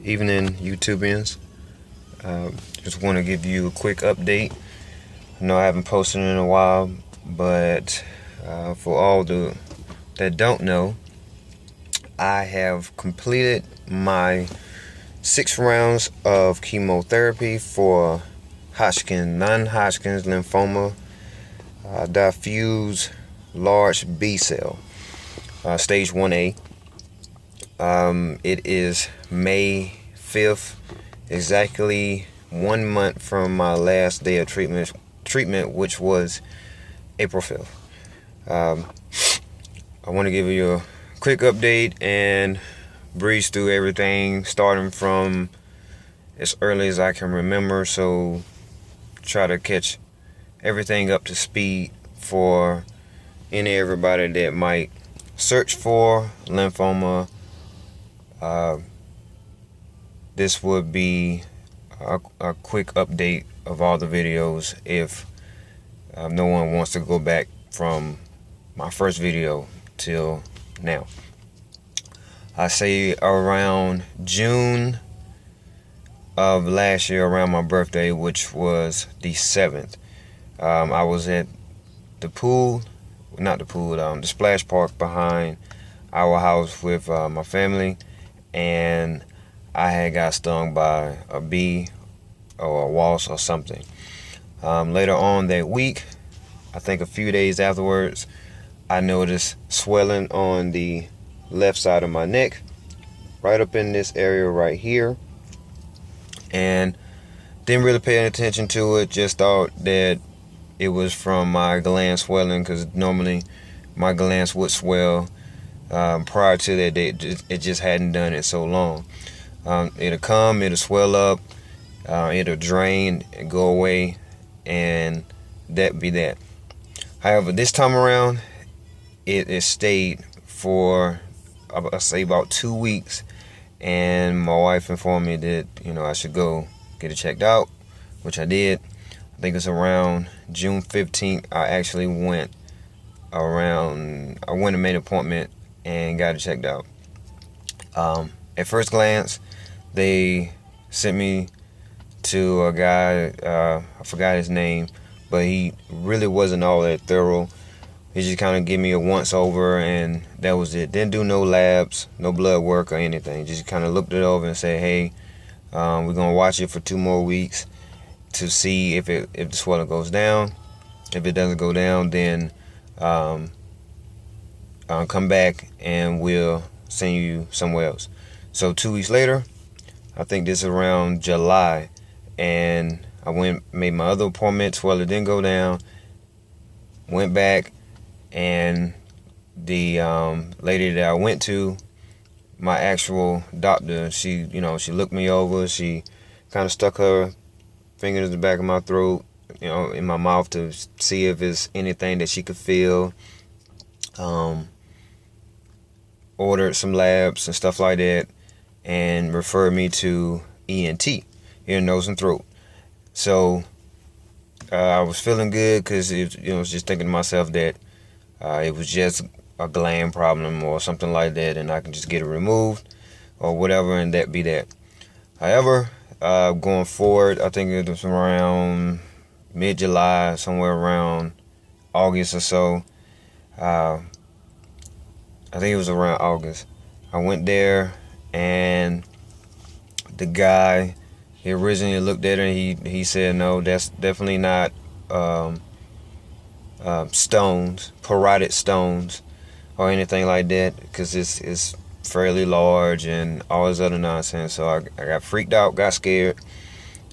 Evening, YouTubians. Just want to give you a quick update. I know I haven't posted in a while, but for all that don't know, I have completed my 6 rounds of chemotherapy for non-Hodgkin's lymphoma, diffuse large B cell, stage 1A. It is May 5th, exactly 1 month from my last day of treatment, which was April 5th. I want to give you a quick update and breeze through everything, starting from as early as I can remember, so try to catch everything up to speed for everybody that might search for lymphoma. This would be a quick update of all the videos if no one wants to go back from my first video till now. I say around June of last year, around my birthday, which was the 7th, I was at the splash park behind our house with my family, and I had got stung by a bee or a wasp or something. Later on that week, I think a few days afterwards, I noticed swelling on the left side of my neck, right up in this area right here, and didn't really pay any attention to it. Just thought that it was from my gland swelling, because normally my glands would swell. Prior to that date, it just hadn't done it so long. It'll come, it'll swell up, it'll drain and go away, and that be that. However, this time around, it stayed for, I say, about 2 weeks, and my wife informed me that I should go get it checked out, which I did. I think it's around June 15th. I actually went and made an appointment and got it checked out. At first glance, they sent me to a guy, I forgot his name, but he really wasn't all that thorough. He just kind of gave me a once over, and that was it. Didn't do no labs, no blood work or anything. Just kind of looked it over and said, hey, we're gonna watch it for 2 more weeks to see if the swelling goes down. If it doesn't go down, then come back and we'll send you somewhere else. So 2 weeks later, I think this is around July, and I made my other appointment. Swelling didn't go down. Went back, and the lady that I went to, my actual doctor, she looked me over. She kind of stuck her fingers in the back of my throat, in my mouth, to see if there's anything that she could feel. Ordered some labs and stuff like that, and referred me to ENT, ear, nose, and throat. So I was feeling good, because I was just thinking to myself that it was just a gland problem or something like that, and I can just get it removed or whatever, and that be that. However, going forward, I think it was around mid-July, somewhere around August or so. I think it was around August. I went there, and the guy, he originally looked at it, and he said, no, that's definitely not stones, parotid stones, or anything like that, because it's fairly large and all this other nonsense. So I got freaked out, got scared.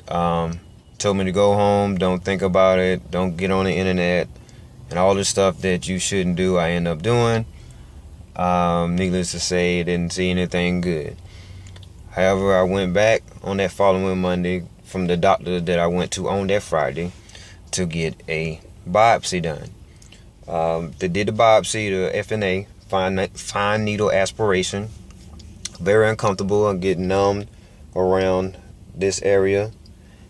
Told me to go home, don't think about it, don't get on the internet, and all this stuff that you shouldn't do, I end up doing. Needless to say, didn't see anything good. However, I went back on that following Monday from the doctor that I went to on that Friday to get a biopsy done. They did the biopsy, the FNA, fine needle aspiration. Very uncomfortable. I'm getting numbed around this area,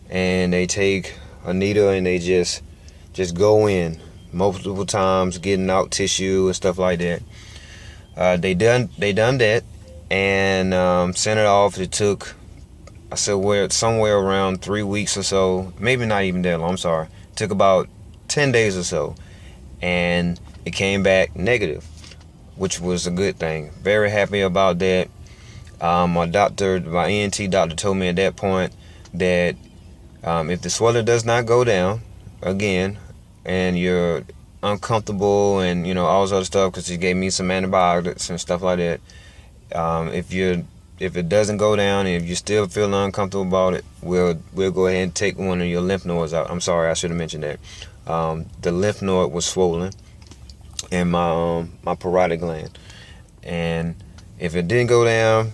and they take a needle and they just go in multiple times, getting out tissue and stuff like that. They done that, and sent it off. It took I said where somewhere around 3 weeks or so, maybe not even that long. I'm sorry. Took about 10 days or so, and it came back negative, which was a good thing. Very happy about that. My ENT doctor told me at that point that if the swelling does not go down again, and you're uncomfortable and all this other stuff, because he gave me some antibiotics and stuff like that. If it doesn't go down and if you still feel uncomfortable about it, we'll go ahead and take one of your lymph nodes out. I'm sorry, I should have mentioned that. The lymph node was swollen in my parotid gland, and if it didn't go down,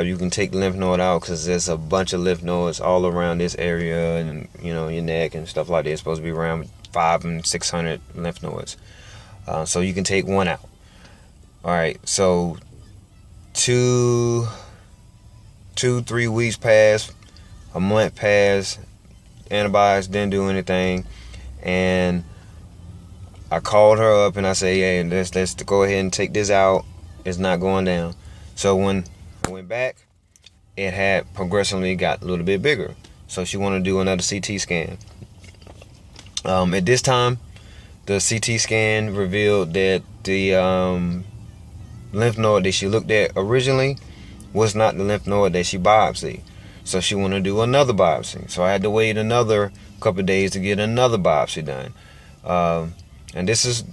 you can take the lymph node out, because there's a bunch of lymph nodes all around this area, and your neck and stuff like that. It's supposed to be around 500 and 600 lymph nodes. So you can take one out. All right, so 3 weeks passed, a month passed, antibiotics didn't do anything, and I called her up and I said, hey, let's go ahead and take this out. It's not going down. So when I went back, it had progressively got a little bit bigger. So she wanted to do another CT scan. At this time, the CT scan revealed that the lymph node that she looked at originally was not the lymph node that she biopsied. So she wanted to do another biopsy. So I had to wait another couple of days to get another biopsy done. And this is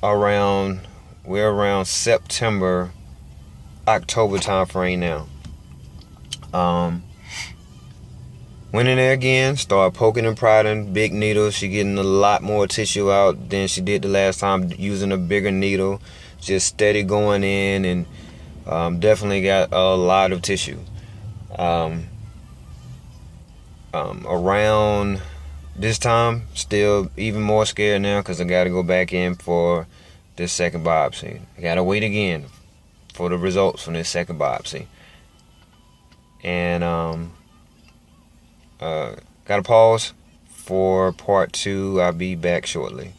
we're around September, October time frame now. Went in there again, started poking and prodding, big needles. She getting a lot more tissue out than she did the last time, using a bigger needle. Just steady going in, and definitely got a lot of tissue. Around this time, still even more scared now, because I got to go back in for this second biopsy. I got to wait again for the results from this second biopsy. And got to pause for part 2. I'll be back shortly.